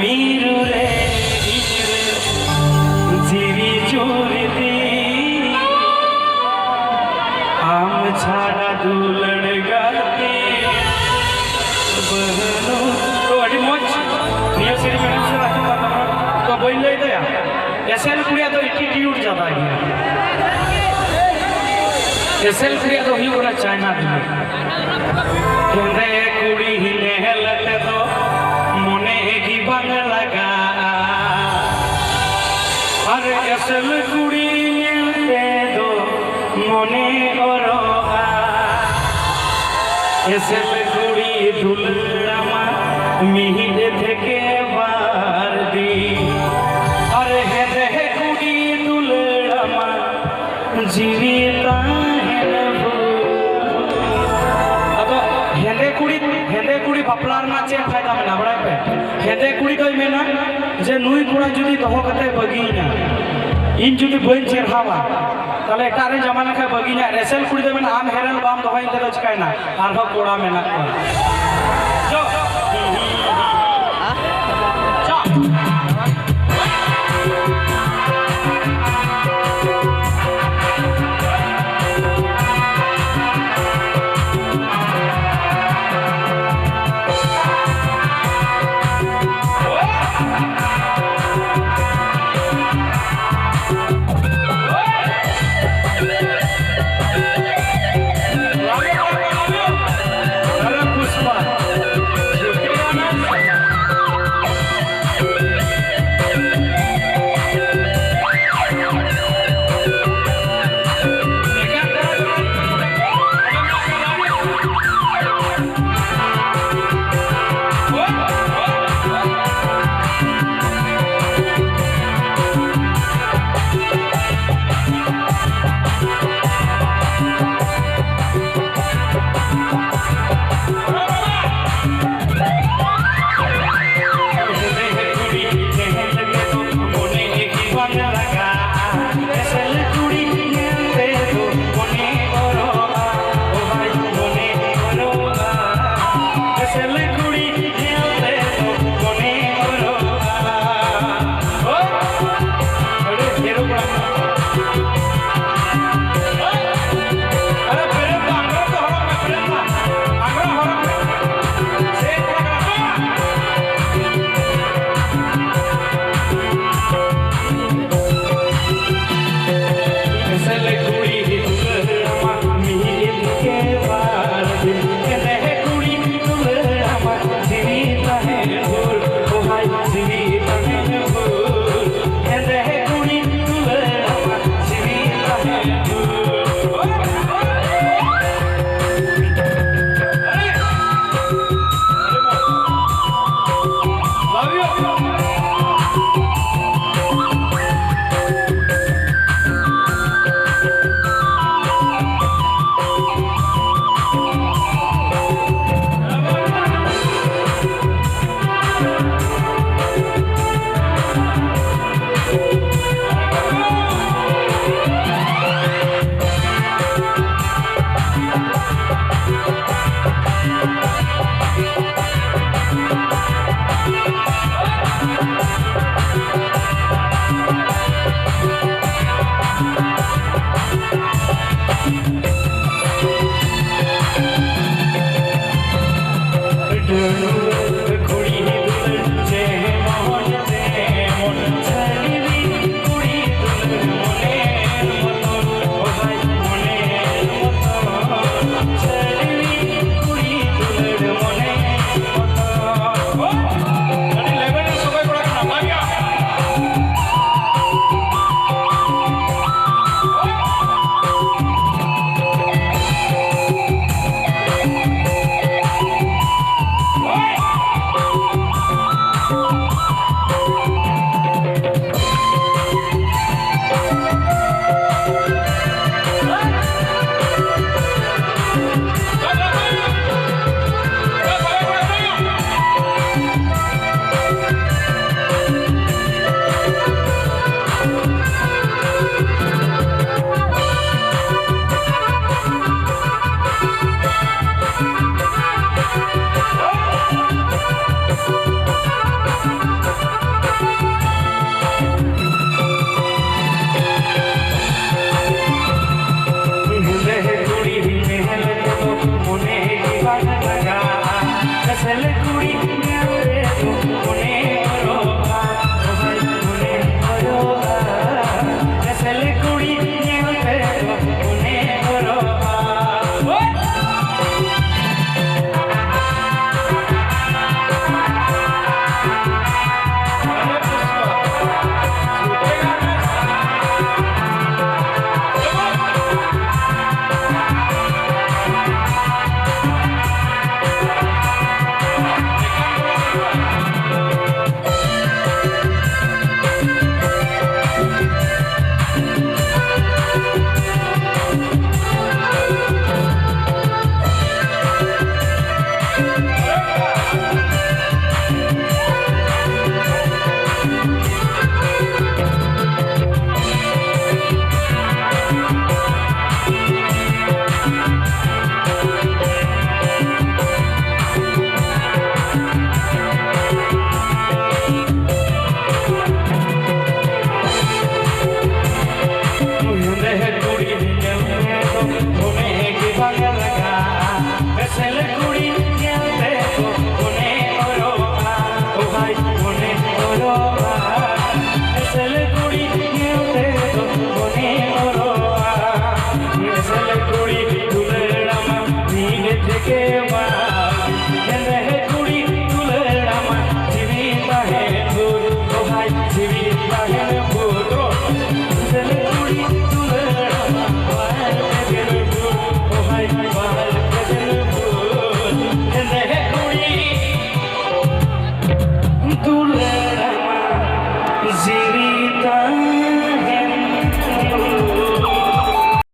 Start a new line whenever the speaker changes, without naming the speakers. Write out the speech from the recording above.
नीरू रे जीवी चूरती आम छाड़ा दुलड़ गाती बहनों तो अड़ी मोच नियो सिरी मैडम से राखी पाता तो बोल ले दया एसएल कुड़िया तो एटीट्यूड ज्यादा है एसएल कुड़िया तो ही बोला चाइना भी केंद्रे कुड़ी ही ने लटे तो मोने की बंग लगा अरे एसएल कुड़ी मिलते दो मोने औरोगा एसएल कुड़ी दुलड़ामा मिहिले थे के बार दी अरे हे कुड़ी दुलड़ामा जीविता हेदे कुड़ी बापलार ना चे फायदा मेना बड़ा पे हेदे कुड़ी तो मेना जे नुई कुड़ा जुदी दोहो कते बगीना इन जुदी बइन चेरहावा ताले एटारे जमाना के बगीना रेसल कुड़ी तो मेना आम हेरल बाम दोहाई दे चकायना आरहो कोड़ा मेना जो